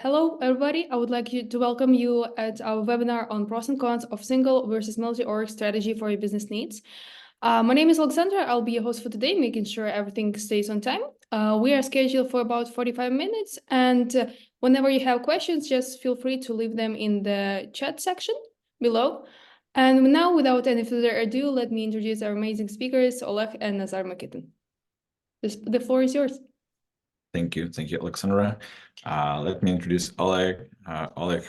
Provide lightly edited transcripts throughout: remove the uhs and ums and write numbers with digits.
Hello, everybody. I would like to welcome you at our webinar on pros and cons of single versus multi-org strategy for your business needs. My name is Alexandra. I'll be your host for today, making sure everything stays on time. We are scheduled for about 45 minutes, and whenever you have questions, just feel free to leave them in the chat section below. And now, without any further ado, let me introduce our amazing speakers, Oleg and Nazar Makitin. The floor is yours. Thank you, Alexandra. Let me introduce Oleg. Oleg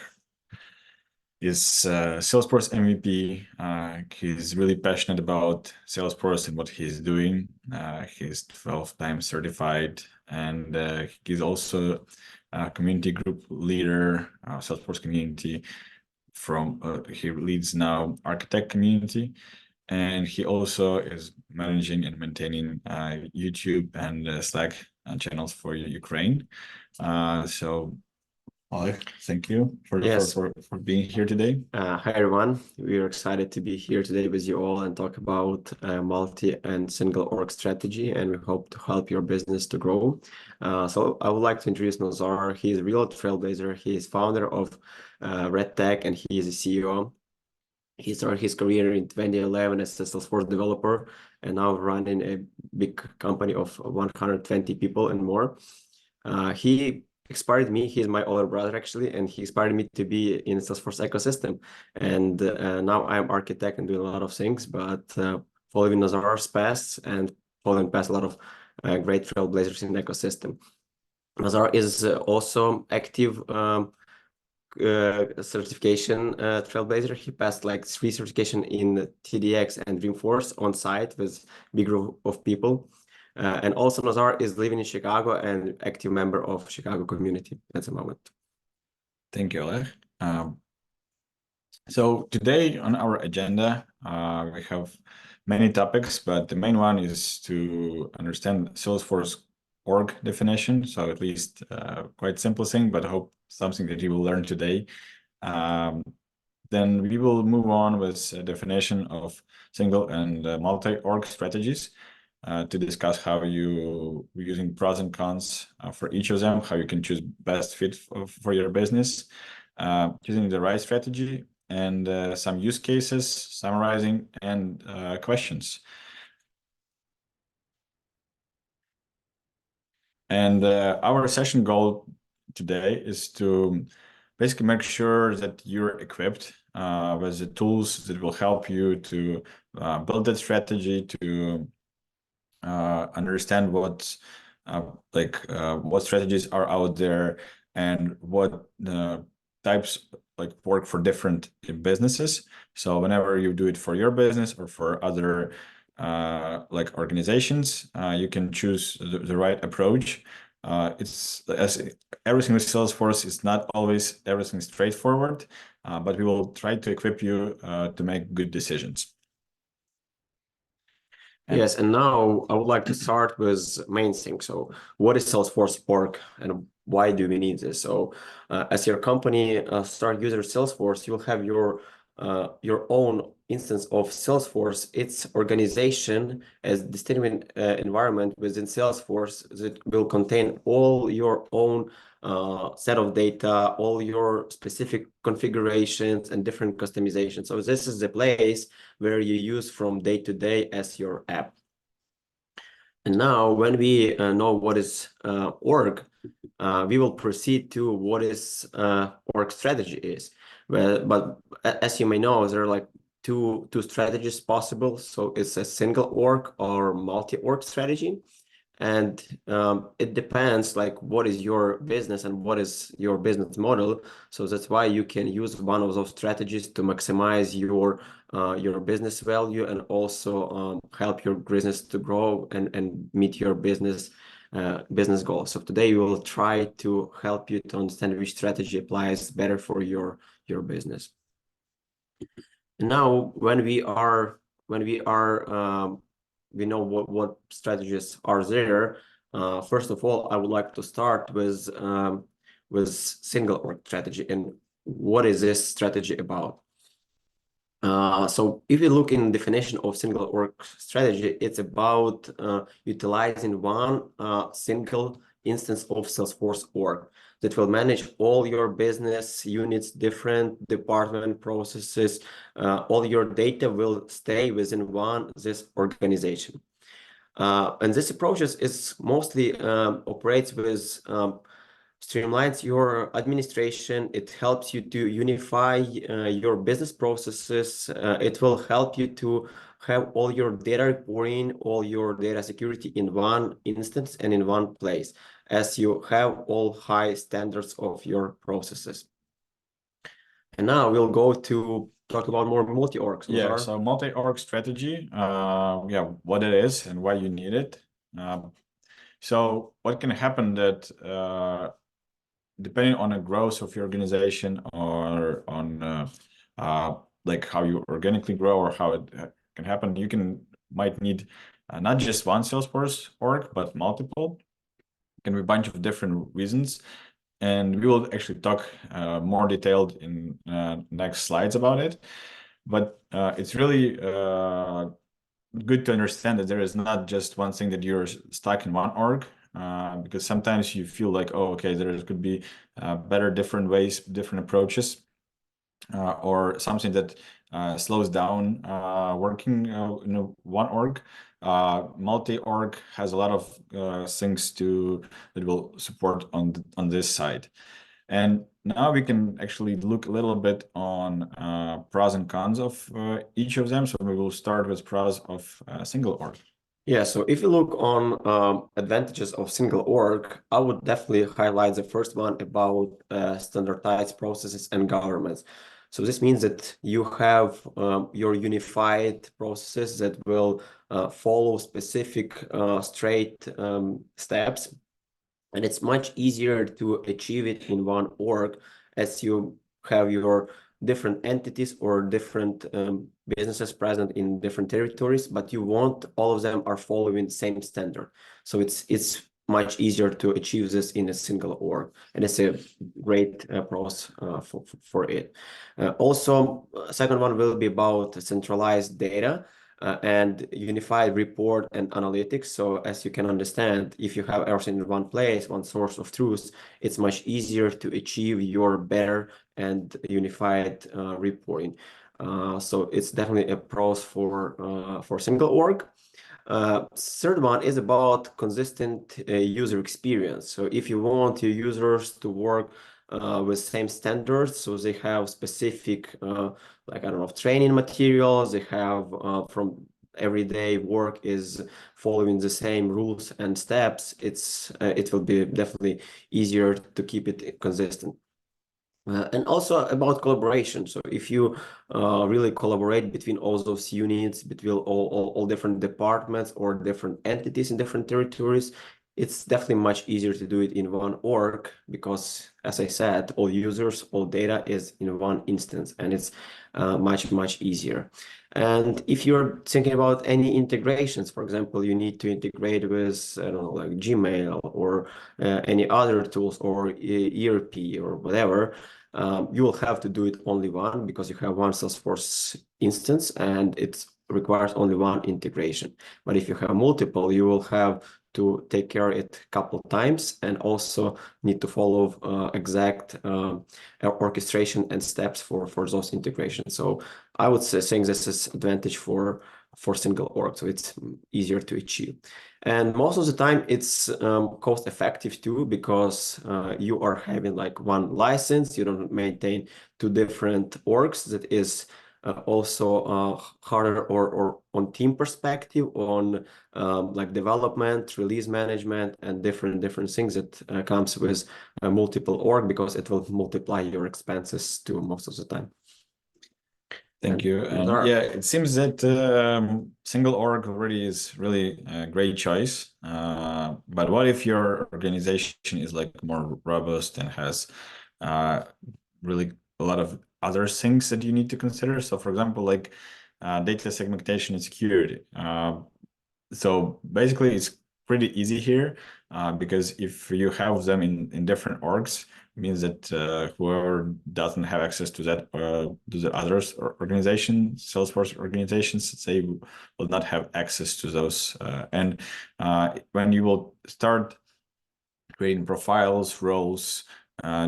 is Salesforce MVP. He's really passionate about Salesforce and what he's doing. He's 12 times certified, and he's also a community group leader, Salesforce community. He leads now Architect community, and he also is managing and maintaining YouTube and Slack channels for Ukraine. So Oleg, thank you for being here today. Hi, everyone. We are excited to be here today with you all and talk about multi and single org strategy, and we hope to help your business to grow. So I would like to introduce Nazar. He is a real trailblazer. He is founder of Red Tech, and he is a CEO. He started his career in 2011 as a Salesforce developer, and now running a big company of 120 people and more. He inspired me. He's my older brother, actually, and he inspired me to be in the Salesforce ecosystem. And now I'm architect and doing a lot of things, but following Nazar's path and following past a lot of great trailblazers in the ecosystem. Nazar is also active certification trailblazer. He passed like 3 certification in TDX and Dreamforce on site with big group of people. And also Nazar is living in Chicago and active member of Chicago community at the moment. Thank you, Oleg. So today on our agenda, we have many topics, but the main one is to understand Salesforce org definition. So at least quite simple thing, but I hope something that you will learn today. Then we will move on with a definition of single and multi-org strategies to discuss how you're using pros and cons for each of them, how you can choose best fit for your business, choosing the right strategy, and some use cases, summarizing, and questions. And our session goal today is to basically make sure that you're equipped with the tools that will help you to build that strategy, to understand what strategies are out there and what types work for different businesses. So whenever you do it for your business or for other organizations, you can choose the right approach. It's as everything with Salesforce, it's not always everything straightforward, but we will try to equip you to make good decisions. Yes, and now I would like to start with main thing. So what is Salesforce org and why do we need this? So as your company start using Salesforce, you'll have your own instance of Salesforce. Its organization as distinct environment within Salesforce that will contain all your own set of data, all your specific configurations and different customizations. So this is the place where you use from day to day as your app. And now when we know what is org, we will proceed to what is org strategy is. But as you may know, there are like two strategies possible. So it's a single org or multi-org strategy. And it depends like what is your business and what is your business model. So that's why you can use one of those strategies to maximize your business value and also help your business to grow and meet your business goals. So today we will try to help you to understand which strategy applies better for your business. Now, when we know what strategies are there. First of all, I would like to start with single org strategy and what is this strategy about. So if you look in definition of single org strategy, it's about utilizing one single instance of Salesforce org. that will manage all your business units, different department processes. All your data will stay within this organization. And this approach is mostly operates with streamlines your administration. It helps you to unify your business processes. It will help you to have all your data reporting, all your data security in one instance and in one place, as you have all high standards of your processes. And now we'll go to talk about more multi-org. Yeah, so multi-org strategy, yeah, what it is and why you need it. So what can happen that depending on the growth of your organization or on like how you organically grow or how it can happen, you might need not just one Salesforce org, but multiple. It can be a bunch of different reasons. And we will actually talk more detailed in next slides about it. But it's really good to understand that there is not just one thing that you're stuck in one org, because sometimes you feel like, oh, okay, there could be better, different ways, different approaches, or something that slows down working in one org. Multi-org has a lot of things that will support on this side. And now we can actually look a little bit on pros and cons of each of them. So we will start with pros of single org. Yeah, so if you look on advantages of single org, I would definitely highlight the first one about standardized processes and governance. So this means that you have your unified processes that will follow specific straight steps. And it's much easier to achieve it in one org as you have your different entities or different businesses present in different territories, but you want all of them are following the same standard. So it's much easier to achieve this in a single org, and it's a great pros for it. Also, second one will be about centralized data. And unified report and analytics. So as you can understand, if you have everything in one place, one source of truth, it's much easier to achieve your better and unified reporting. So it's definitely a pros for single org. Third one is about consistent user experience. So if you want your users to work with same standards, so they have specific like, I don't know, training materials, they have from everyday work is following the same rules and steps, it will be definitely easier to keep it consistent. And also about collaboration. So if you really collaborate between all those units, between all different departments or different entities in different territories, it's definitely much easier to do it in one org because, as I said, all users, all data is in one instance, and it's much easier. And if you're thinking about any integrations, for example, you need to integrate with, I don't know, like Gmail or any other tools or ERP or whatever, you will have to do it only one because you have one Salesforce instance and it requires only one integration. But if you have multiple, you will have to take care of it a couple of times and also need to follow exact orchestration and steps for those integrations. So I would say saying this is advantage for single org, so it's easier to achieve. And most of the time it's cost effective too, because you are having like one license, you don't maintain two different orgs. That is also harder or on team perspective, on like development, release management, and different things that comes with multiple org, because it will multiply your expenses too most of the time. Thank you. And yeah, it seems that single org already is really a great choice. But what if your organization is like more robust and has really a lot of other things that you need to consider? So for example, like data segmentation and security. So basically it's pretty easy here because if you have them in different orgs, means that whoever doesn't have access to that to the others organizations, Salesforce organizations, they will not have access to those. And when you will start creating profiles, roles,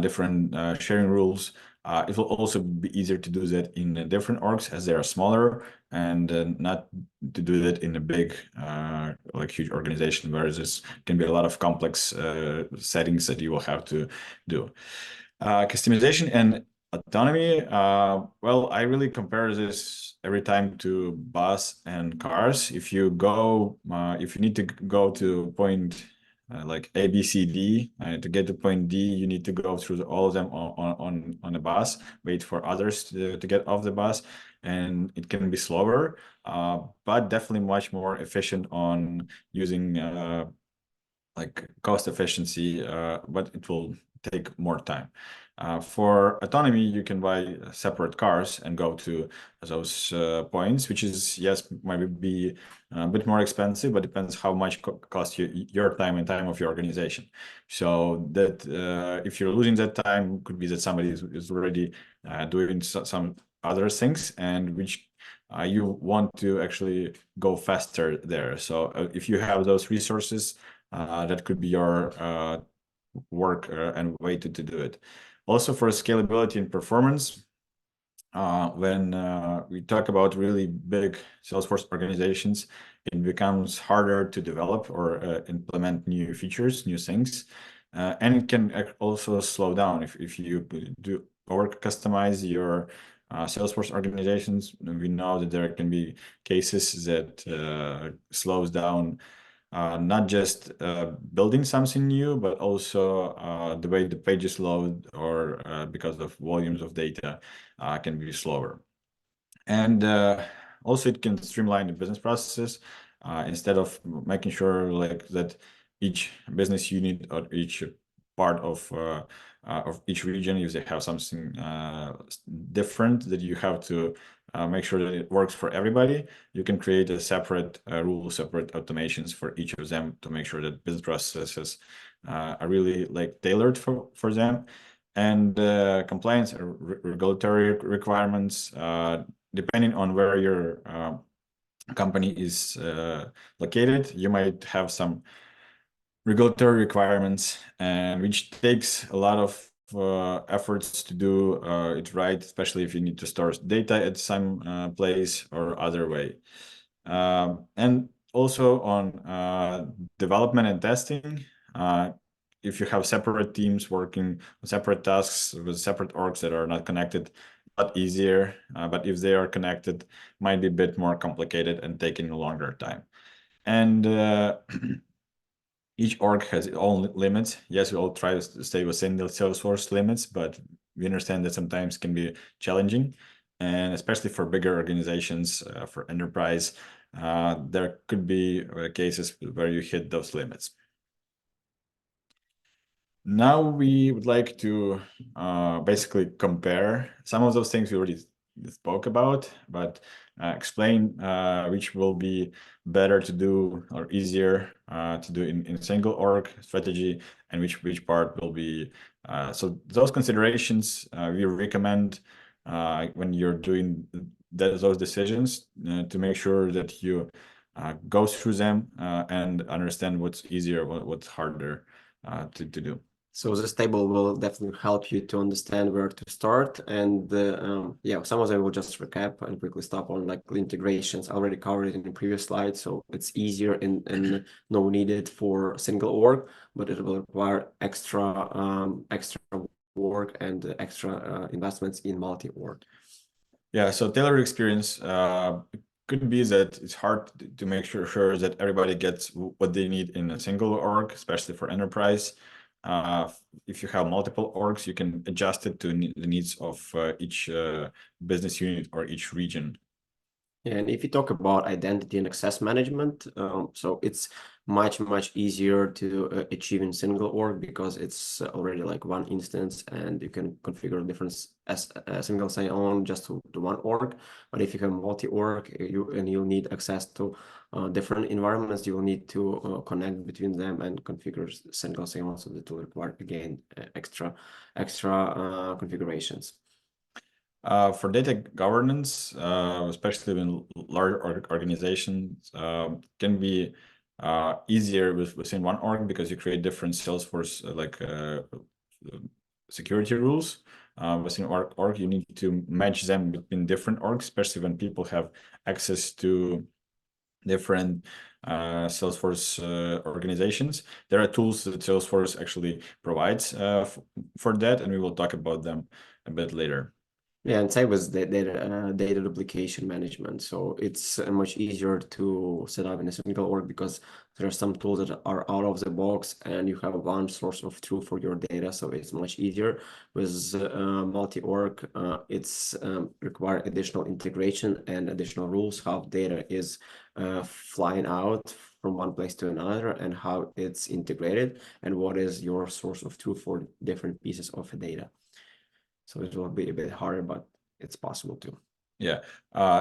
different sharing rules. It will also be easier to do that in different orgs as they are smaller, and not to do that in a big, like huge organization where this can be a lot of complex settings that you will have to do. Customization and autonomy. Well, I really compare this every time to bus and cars. If you need to go to point like A, B, C, D, to get to point D, you need to go through all of them on a bus, wait for others to get off the bus, and it can be slower, but definitely much more efficient on using like cost efficiency, but it will take more time. For autonomy, you can buy separate cars and go to those points, which is, yes, might be a bit more expensive, but depends how much cost your time and time of your organization. So that if you're losing that time, could be that somebody is already doing some other things, and which you want to actually go faster there. So if you have those resources, that could be your work and way to do it. Also for scalability and performance, when we talk about really big Salesforce organizations, it becomes harder to develop or implement new features, new things. And it can also slow down if you do customize your Salesforce organizations. We know that there can be cases that slows down not just building something new, but also the way the pages load, or because of volumes of data can be slower. And also it can streamline the business processes instead of making sure like that each business unit or each part of each region, if they have something different that you have to make sure that it works for everybody, you can create a separate rule, separate automations for each of them to make sure that business processes are really like tailored for them. And compliance or regulatory requirements, depending on where your company is located, you might have some regulatory requirements, and which takes a lot of efforts to do it right, especially if you need to store data at some place or other way. And also on development and testing, if you have separate teams working on separate tasks with separate orgs that are not connected, a lot easier, but if they are connected, might be a bit more complicated and taking a longer time. And each org has its own limits. Yes, we all try to stay within the Salesforce limits, but we understand that sometimes can be challenging, and especially for bigger organizations, for enterprise, there could be cases where you hit those limits. Now we would like to basically compare some of those things we already spoke about, but explain which will be better to do or easier to do in single org strategy, and which part will be. So those considerations we recommend when you're doing those decisions to make sure that you go through them and understand what's easier, what's harder to do. So this table will definitely help you to understand where to start. And yeah, some of them will just recap and quickly stop on like integrations. I already covered it in the previous slide, so it's easier and no needed for single org, but it will require extra work and extra investments in multi-org. Yeah, so tailored experience could be that it's hard to make sure that everybody gets what they need in a single org, especially for enterprise. If you have multiple orgs, you can adjust it to the needs of each business unit or each region. And if you talk about identity and access management, so it's much easier to achieve in single org because it's already like one instance, and you can configure different as a single sign-on just to one org. But if you have multi-org, you'll need access to different environments, you will need to connect between them and configure single sign-on, so that will require again extra configurations. For data governance, especially in large organizations, can be easier within one org because you create different Salesforce security rules within org. You need to match them between different orgs, especially when people have access to different Salesforce organizations. There are tools that Salesforce actually provides for that, and we will talk about them a bit later. Yeah, and same with the data duplication management. So it's much easier to set up in a single org because there are some tools that are out of the box and you have one source of truth for your data. So it's much easier. With multi-org, it's require additional integration and additional rules, how data is flying out from one place to another and how it's integrated and what is your source of truth for different pieces of data. So it will be a bit harder, but it's possible too. Yeah,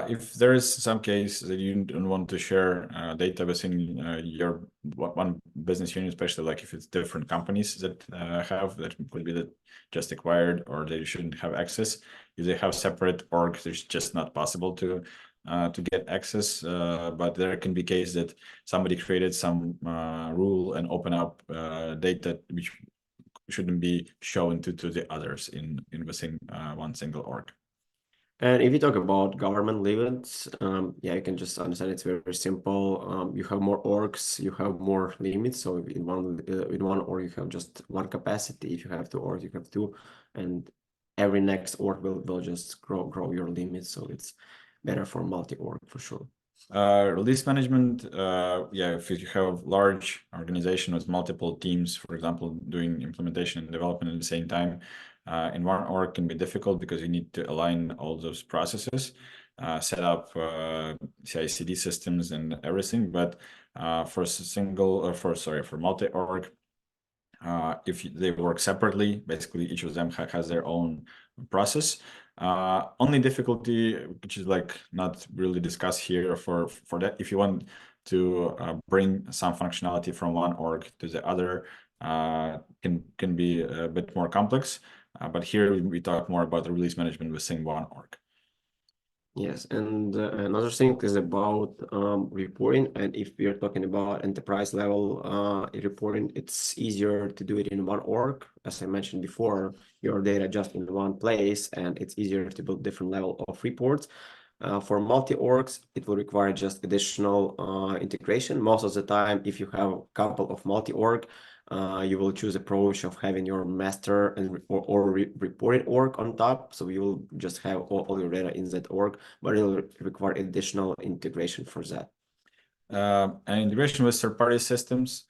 if there is some case that you don't want to share data within your one business unit, especially like if it's different companies that have that could be that just acquired or they shouldn't have access. If they have separate orgs, it's just not possible to get access. But there can be case that somebody created some rule and open up data which shouldn't be shown to the others in within one single org. And if you talk about government limits, yeah, you can just understand it's very simple. You have more orgs, you have more limits. So in one org, you have just one capacity. If you have two orgs, you have two, and every next org will just grow your limits. So it's better for multi-org for sure. Release management, yeah, if you have large organization with multiple teams, for example, doing implementation and development at the same time, in one org can be difficult because you need to align all those processes, set up CI/CD systems and everything. But for for multi-org, if they work separately, basically each of them has their own process. Only difficulty, which is like not really discussed here for that, if you want to bring some functionality from one org to the other, can be a bit more complex. But here we talk more about the release management within one org. Yes, and another thing is about reporting. And if we are talking about enterprise level reporting, it's easier to do it in one org. As I mentioned before, your data just in one place, and it's easier to build different level of reports. For multi-orgs, it will require just additional integration. Most of the time, if you have a couple of multi-org, you will choose approach of having your master and or reported org on top. So you will just have all your data in that org, but it will require additional integration for that. And integration with third-party systems.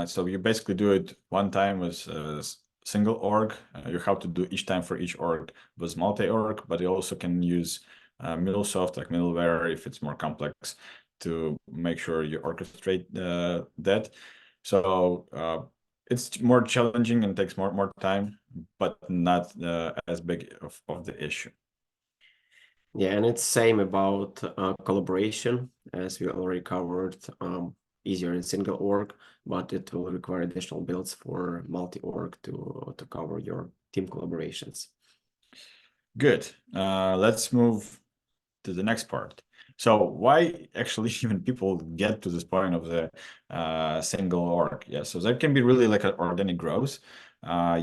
So you basically do it one time with a single org. You have to do each time for each org with multi-org, but you also can use MuleSoft, like middleware, if it's more complex, to make sure you orchestrate that. So it's more challenging and takes more time, but not as big of the issue. Yeah, and it's same about collaboration, as we already covered. Easier in single org, but it will require additional builds for multi-org to cover your team collaborations. Good. Let's move to the next part. So why actually even people get to this point of the single org? Yeah, so that can be really like an organic growth.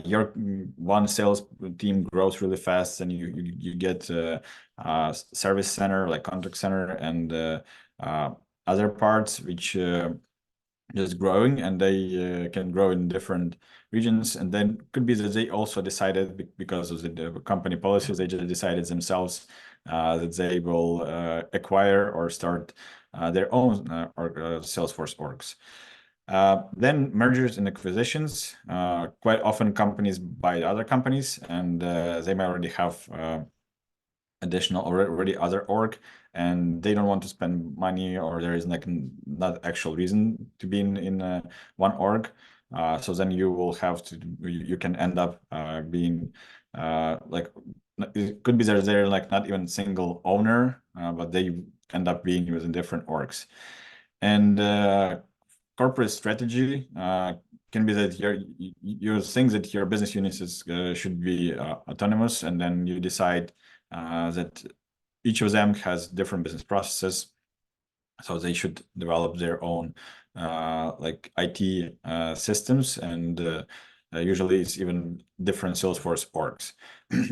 Your one sales team grows really fast, and you get service center, like contact center, and other parts which just growing, and they can grow in different regions. And then could be that they also decided, because of the company policies, they just decided themselves that they will acquire or start their own Salesforce orgs. Then mergers and acquisitions. Quite often companies buy other companies, and they might already have additional already other org, and they don't want to spend money, or there is like not actual reason to be in one org. So then you will have to, you can end up being like, it could be they're like not even single owner, but they end up being within different orgs. And corporate strategy can be that you think that your business units should be autonomous, and then you decide that each of them has different business processes, so they should develop their own like IT systems, and usually it's even different Salesforce orgs.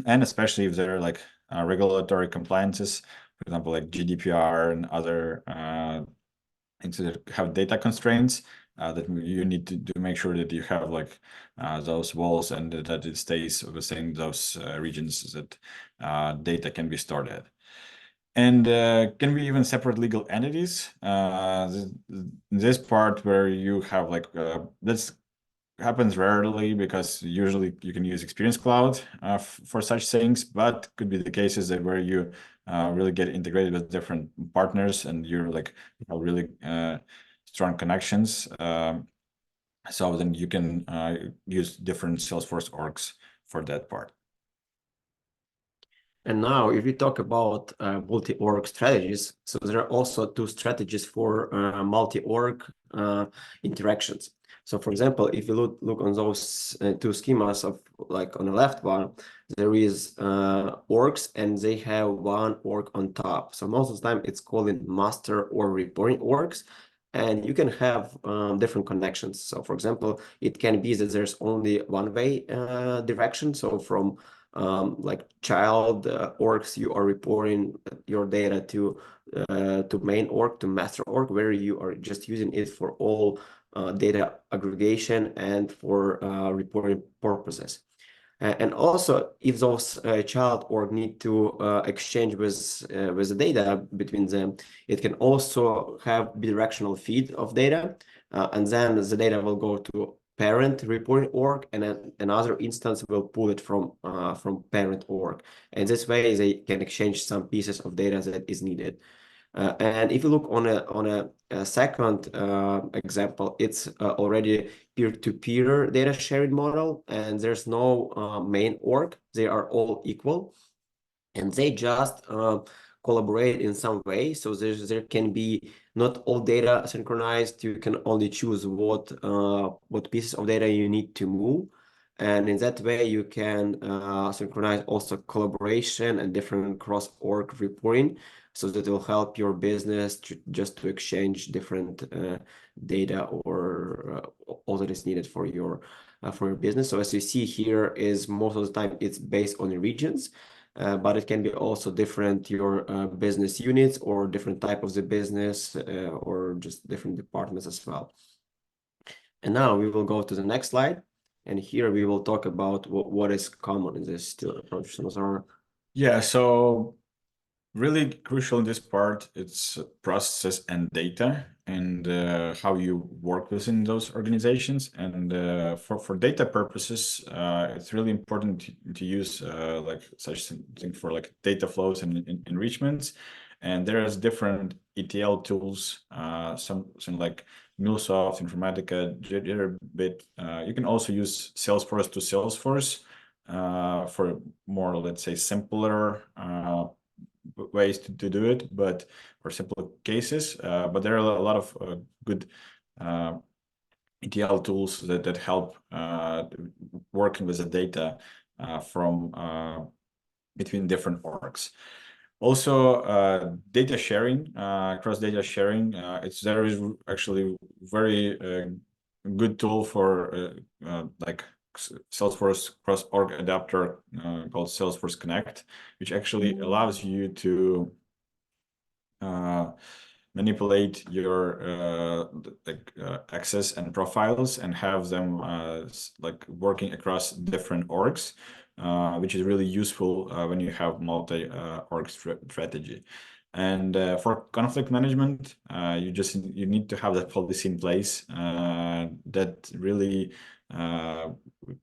And especially if there are like regulatory compliances, for example, like GDPR and other things that have data constraints, that you need to make sure that you have like those walls and that it stays within those regions that data can be stored at. And can we even separate legal entities? This part where you have like this happens rarely, because usually you can use Experience Cloud for such things, but could be the cases that where you really get integrated with different partners and you're like have really strong connections. So then you can use different Salesforce orgs for that part. And now, if we talk about multi-org strategies, so there are also two strategies for multi-org interactions. So, for example, if you look on those two schemas of like on the left one, there is orgs and they have one org on top. So most of the time it's called in master or reporting orgs. And you can have different connections. So, for example, it can be that there's only one-way direction. So from like child orgs, you are reporting your data to main org, to master org, where you are just using it for all data aggregation and for reporting purposes. And also, if those child org need to exchange with the data between them, it can also have bidirectional feed of data, and then the data will go to parent reporting org, and then another instance will pull it from parent org. And this way, they can exchange some pieces of data that is needed. And if you look on a second example, it's already peer-to-peer data sharing model, and there's no main org. They are all equal, and they just collaborate in some way. So there can be not all data synchronized. You can only choose what pieces of data you need to move. And in that way, you can synchronize also collaboration and different cross-org reporting, so that will help your business just to exchange different data or all that is needed for your business. So as you see here, is most of the time it's based on the regions, but it can be also different your business units or different type of the business or just different departments as well. And now we will go to the next slide. And here we will talk about what is common in this approach. Yeah, so really crucial in this part, it's processes and data, and how you work within those organizations. And for data purposes, it's really important to use like such thing for like data flows and enrichments. And there's different ETL tools, some like MuleSoft, Informatica, Jitterbit. You can also use Salesforce to Salesforce for more, let's say, simpler ways to do it, but for simple cases. But there are a lot of good ETL tools that help working with the data from between different orgs. Also, data sharing, cross data sharing. There is actually very good tool for like Salesforce cross-org adapter called Salesforce Connect, which actually allows you to manipulate your access and profiles and have them like working across different orgs, which is really useful when you have multi-org strategy. And for conflict management, you need to have that policy in place that really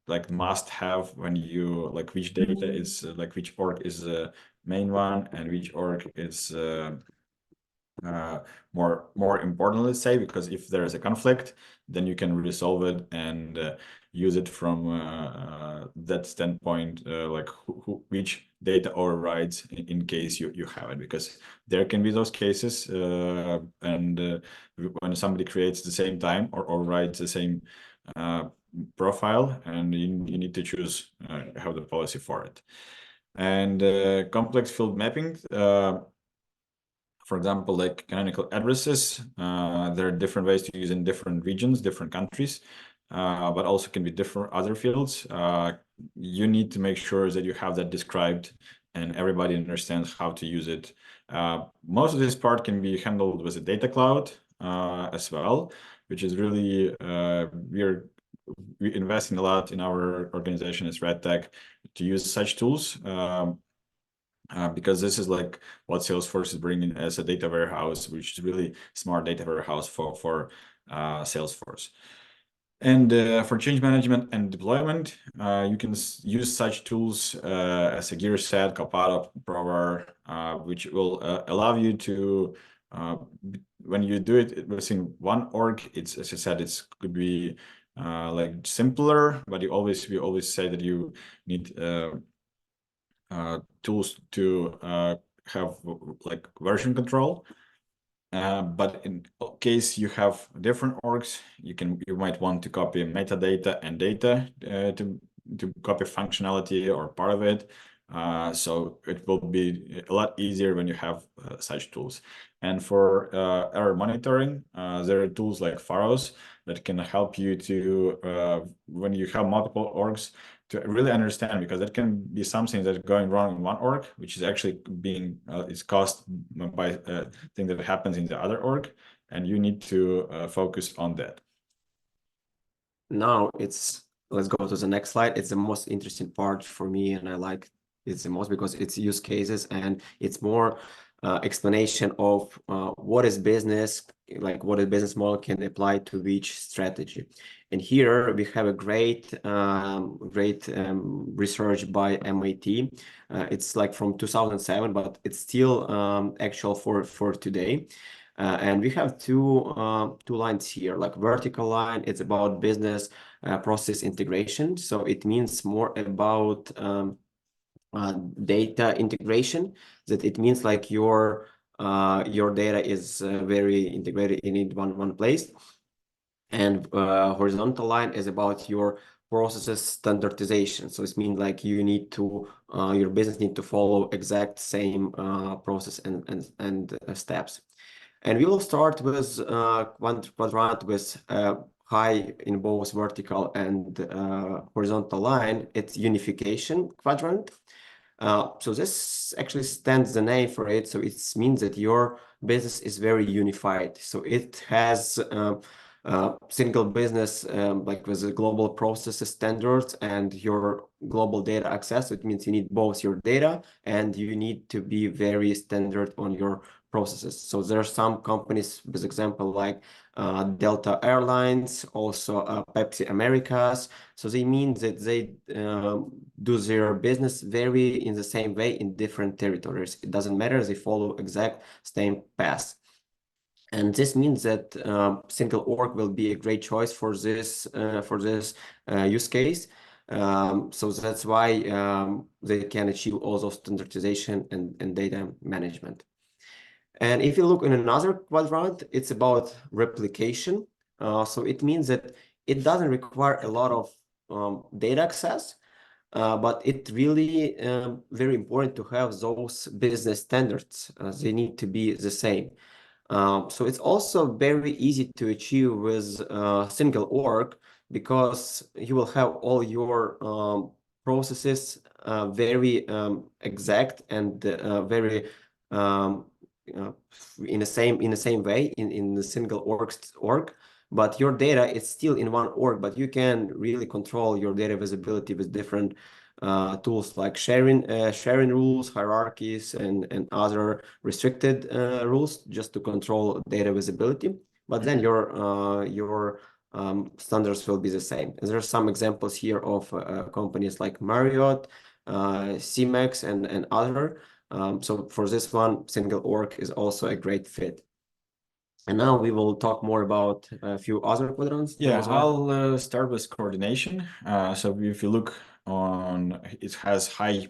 like must have when you like which data is like which org is the main one and which org is more important, let's say, because if there is a conflict, then you can resolve it and use it from that standpoint, like which data overrides in case you have it, because there can be those cases and when somebody creates the same time or overrides the same profile, and you need to choose have the policy for it. And complex field mapping, for example, like canonical addresses, there are different ways to use in different regions, different countries. but also can be different other fields. You need to make sure that you have that described and everybody understands how to use it. Most of this part can be handled with a data cloud as well, which is really, we're investing a lot in our organization as RedTech to use such tools. Because this is like what Salesforce is bringing as a data warehouse, which is really smart data warehouse for Salesforce. And for change management and deployment, you can use such tools as a gear set, Copilot, Prover, which will allow you to, when you do it within one org, it's, as I said, it could be like simpler, but we always say that you need tools to have like version control. But in case you have different orgs, you might want to copy metadata and data to copy functionality or part of it. So it will be a lot easier when you have such tools. And for error monitoring, there are tools like Pharos that can help you to, when you have multiple orgs, to really understand, because that can be something that's going wrong in one org, which is actually being is caused by a thing that happens in the other org, and you need to focus on that. Now let's go to the next slide. It's the most interesting part for me, and I like it's the most because it's use cases and it's more explanation of what is business, like what a business model can apply to which strategy. And here we have a great research by MIT. It's like from 2007, but it's still actual for today. And we have two lines here, like vertical line, it's about business process integration. So it means more about data integration, that it means like your data is very integrated in one place. And horizontal line is about your processes standardization. So it means like you need to your business need to follow exact same process and steps. And we will start with one quadrant with high in both vertical and horizontal line. It's unification quadrant. So this actually stands the name for it. So it means that your business is very unified. So it has single business, like with the global processes standards and your global data access. It means you need both your data and you need to be very standard on your processes. So there are some companies, with example, like Delta Airlines, also Pepsi Americas. So they mean that they do their business very in the same way in different territories. It doesn't matter, they follow exact same path. And this means that single org will be a great choice for this use case. So that's why they can achieve also standardization and data management. And if you look in another quadrant, it's about replication. So it means that it doesn't require a lot of data access, but it really very important to have those business standards. They need to be the same. So it's also very easy to achieve with single org, because you will have all your processes very exact and very in the same way in the single org, but your data is still in one org, but you can really control your data visibility with different tools like sharing rules, hierarchies, and other restricted rules, just to control data visibility. But then your standards will be the same. And there are some examples here of companies like Marriott, CMEX, and other. So for this one, single org is also a great fit. And now we will talk more about a few other quadrants. Yeah, I'll start with coordination. So if you look on, it has high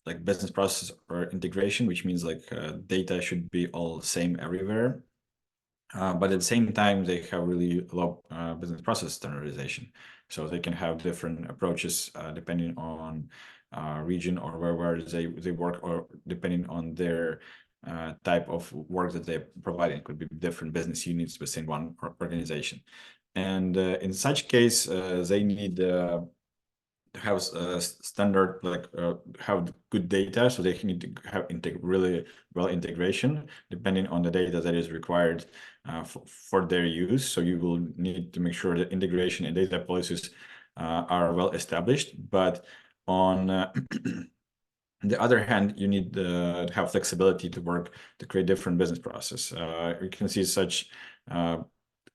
like business process or integration, which means like data should be all same everywhere. But at the same time, they have really low business process standardization. So they can have different approaches depending on region or where they work, or depending on their type of work that they're providing. It could be different business units within one organization. And in such case, they need to have standard, like have good data, so they need to have really well integration depending on the data that is required for their use. So you will need to make sure that integration and data policies are well established. But on the other hand, you need to have flexibility to work to create different business process. You can see such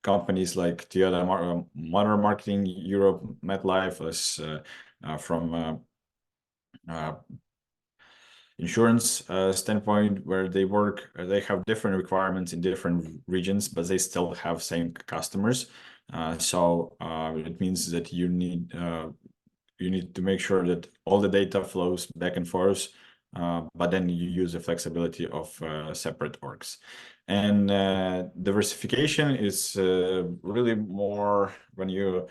companies like Toyota, Modern Marketing Europe, MetLife, as from insurance standpoint, where they work, they have different requirements in different regions, but they still have same customers. So it means that you need to make sure that all the data flows back and forth, but then you use the flexibility of separate orgs. And diversification is really more when you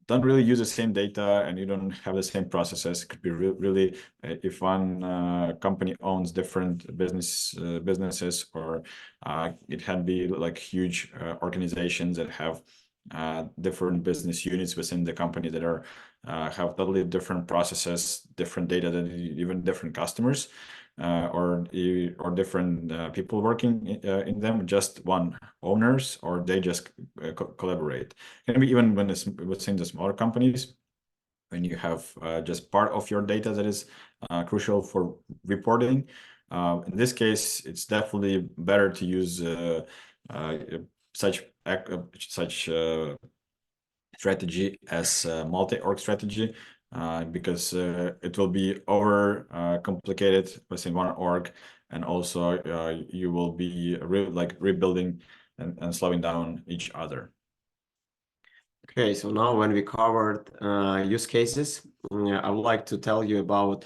don't really use the same data and you don't have the same processes. It could be really if one company owns different businesses, or it can be like huge organizations that have different business units within the company that are have totally different processes, different data, that even different customers, or different people working in them, just one owners, or they just collaborate. Can be even when it's within the smaller companies, when you have just part of your data that is crucial for reporting. In this case, it's definitely better to use such strategy as a multi-org strategy, because it will be over complicated within one org, and also you will be rebuilding and slowing down each other. Okay, so now when we covered use cases, I would like to tell you about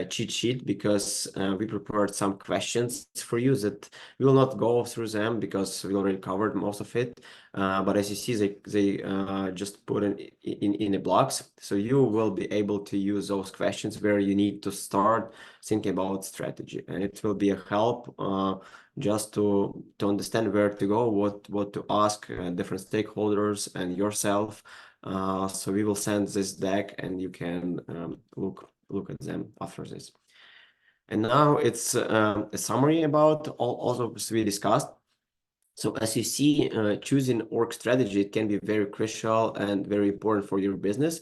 cheat sheet, because we prepared some questions for you that we will not go through them because we already covered most of it. But as you see, they just put in the blocks, so you will be able to use those questions where you need to start thinking about strategy, and it will be a help just to understand where to go, what to ask different stakeholders and yourself. So we will send this deck, and you can look at them after this. And now it's a summary about all those we discussed. So as you see, choosing org strategy, it can be very crucial and very important for your business,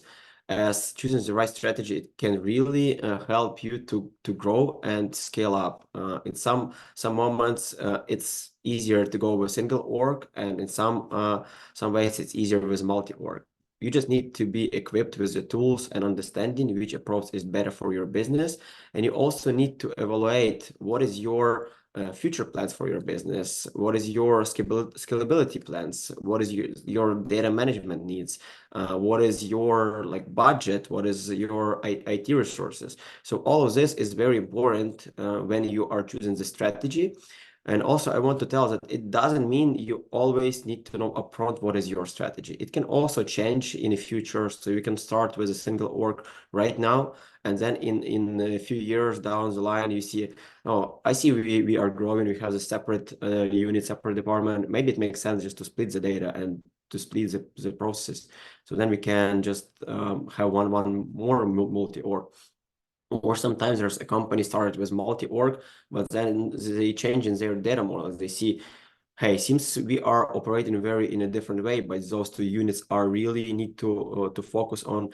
as choosing the right strategy, it can really help you to grow and scale up. In some moments, it's easier to go with single org, and in some ways, it's easier with multi-org. You just need to be equipped with the tools and understanding which approach is better for your business. And you also need to evaluate what is your future plans for your business, what is your scalability plans, what is your data management needs, what is your budget, what is your IT resources. So all of this is very important when you are choosing the strategy. And also, I want to tell that it doesn't mean you always need to know upfront what is your strategy. It can also change in the future. So you can start with a single org right now, and then in a few years down the line, you see, oh, I see we are growing. We have a separate unit, separate department. Maybe it makes sense just to split the data and to split the process. So then we can just have one more multi-org. Or sometimes there's a company started with multi-org, but then they change in their data models. They see, hey, seems we are operating in a different way, but those two units are really need to focus on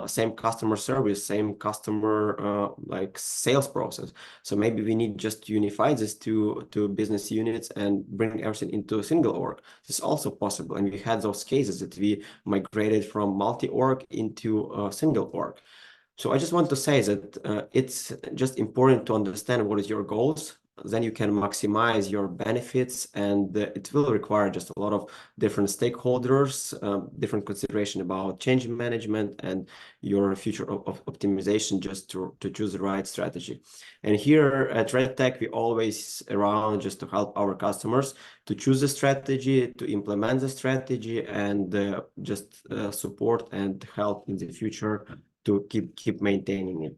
same customer service, same customer sales process. So maybe we need just to unify these two business units and bring everything into a single org. This is also possible, and we had those cases that we migrated from multi-org into a single org. So I just want to say that it's just important to understand what is your goals. Then you can maximize your benefits, and it will require just a lot of different stakeholders, different consideration about change management and your future of optimization, just to choose the right strategy. And here at RedTech, we always around just to help our customers to choose a strategy, to implement the strategy, and just support and help in the future to keep maintaining it.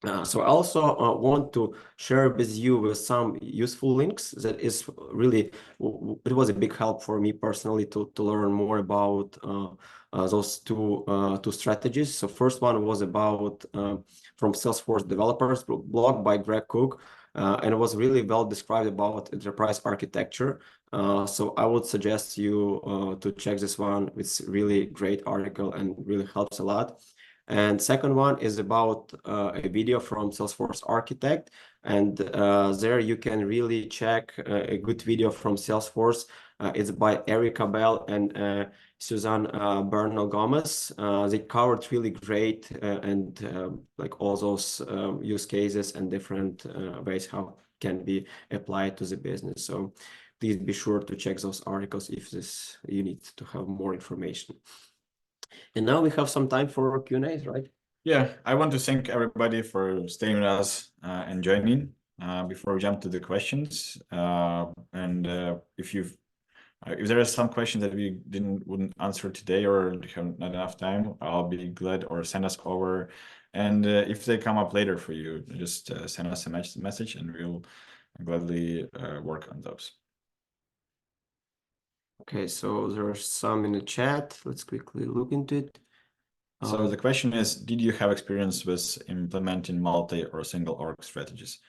So I also want to share with you with some useful links that is really, it was a big help for me personally to learn more about those two strategies. So first one was about from Salesforce developers blog by Greg Cook, and it was really well described about enterprise architecture. So I would suggest you to check this one. It's really great article and really helps a lot. And second one is about a video from Salesforce Architect. And there you can really check a good video from Salesforce. It's by Erica Bell and Suzanne Bernal Gomez. They covered really great and like all those use cases and different ways how can be applied to the business. So please be sure to check those articles if you need to have more information. And now we have some time for Q&As, right? Yeah, I want to thank everybody for staying with us and joining. Before we jump to the questions, if there are some questions that we wouldn't answer today or have not enough time, I'll be glad, or send us over. And if they come up later for you, just send us a message and we'll gladly work on those. Okay, so there are some in the chat. Let's quickly look into it. So the question is, did you have experience with implementing multi or single org strategies?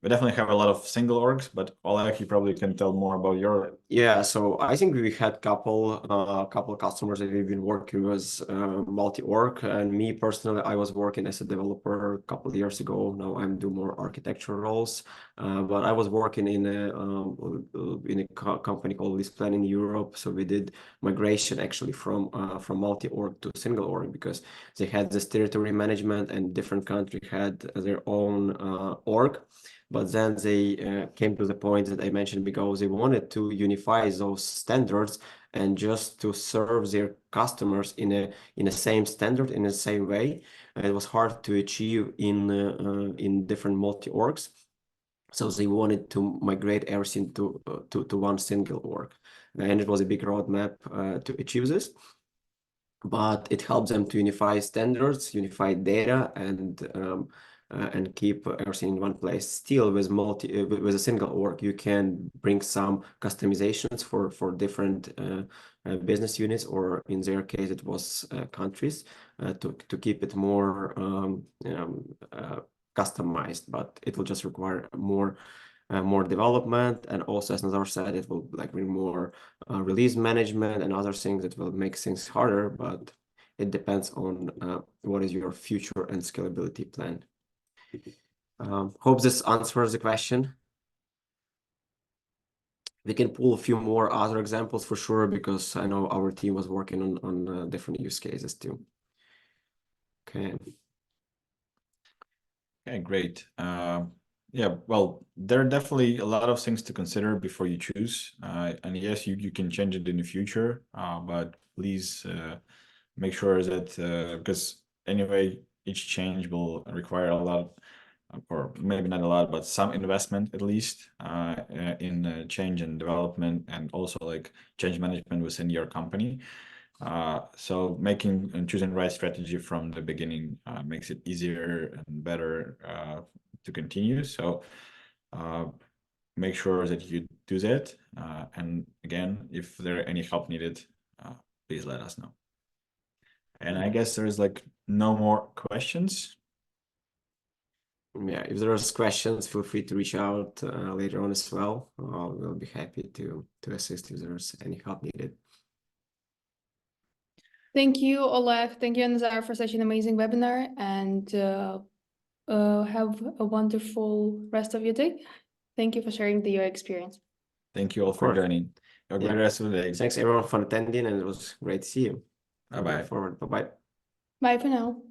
We definitely have a lot of single orgs, but Oleg, you probably can tell more about your. Yeah, so I think we had couple customers that we've been working with multi-org, and me personally, I was working as a developer a couple of years ago. Now I'm doing more architecture roles, but I was working in a company called Lisplan in Europe. So we did migration actually from multi-org to single org because they had this territory management and different country had their own org. But then they came to the point that I mentioned because they wanted to unify those standards and just to serve their customers in a same standard, in the same way. It was hard to achieve in different multi-orgs. So they wanted to migrate everything to one single org. And it was a big roadmap to achieve this. But it helps them to unify standards, unify data, and keep everything in one place. Still, with a single org, you can bring some customizations for different business units, or in their case, it was countries, to keep it more customized. But it will just require more development, and also, as Nazar said, it will like bring more release management and other things that will make things harder. But it depends on what is your future and scalability plan. Hope this answers the question. We can pull a few more other examples for sure, because I know our team was working on different use cases too. Okay. Okay, great. Yeah, well, there are definitely a lot of things to consider before you choose. And yes, you can change it in the future, but please make sure that, because anyway, each change will require a lot, or maybe not a lot, but some investment at least in change and development, and also like change management within your company. So making and choosing the right strategy from the beginning makes it easier and better to continue. So make sure that you do that. And again, if there are any help needed, please let us know. And I guess there's like no more questions. Yeah, if there's questions, feel free to reach out later on as well. We'll be happy to assist if there's any help needed. Thank you, Oleg. Thank you, Nazar, for such an amazing webinar, and have a wonderful rest of your day. Thank you for sharing your experience. Thank you all for joining. Have a great rest of the day. Thanks everyone for attending, and it was great to see you. Bye-bye. Forward. Bye-bye. Bye for now.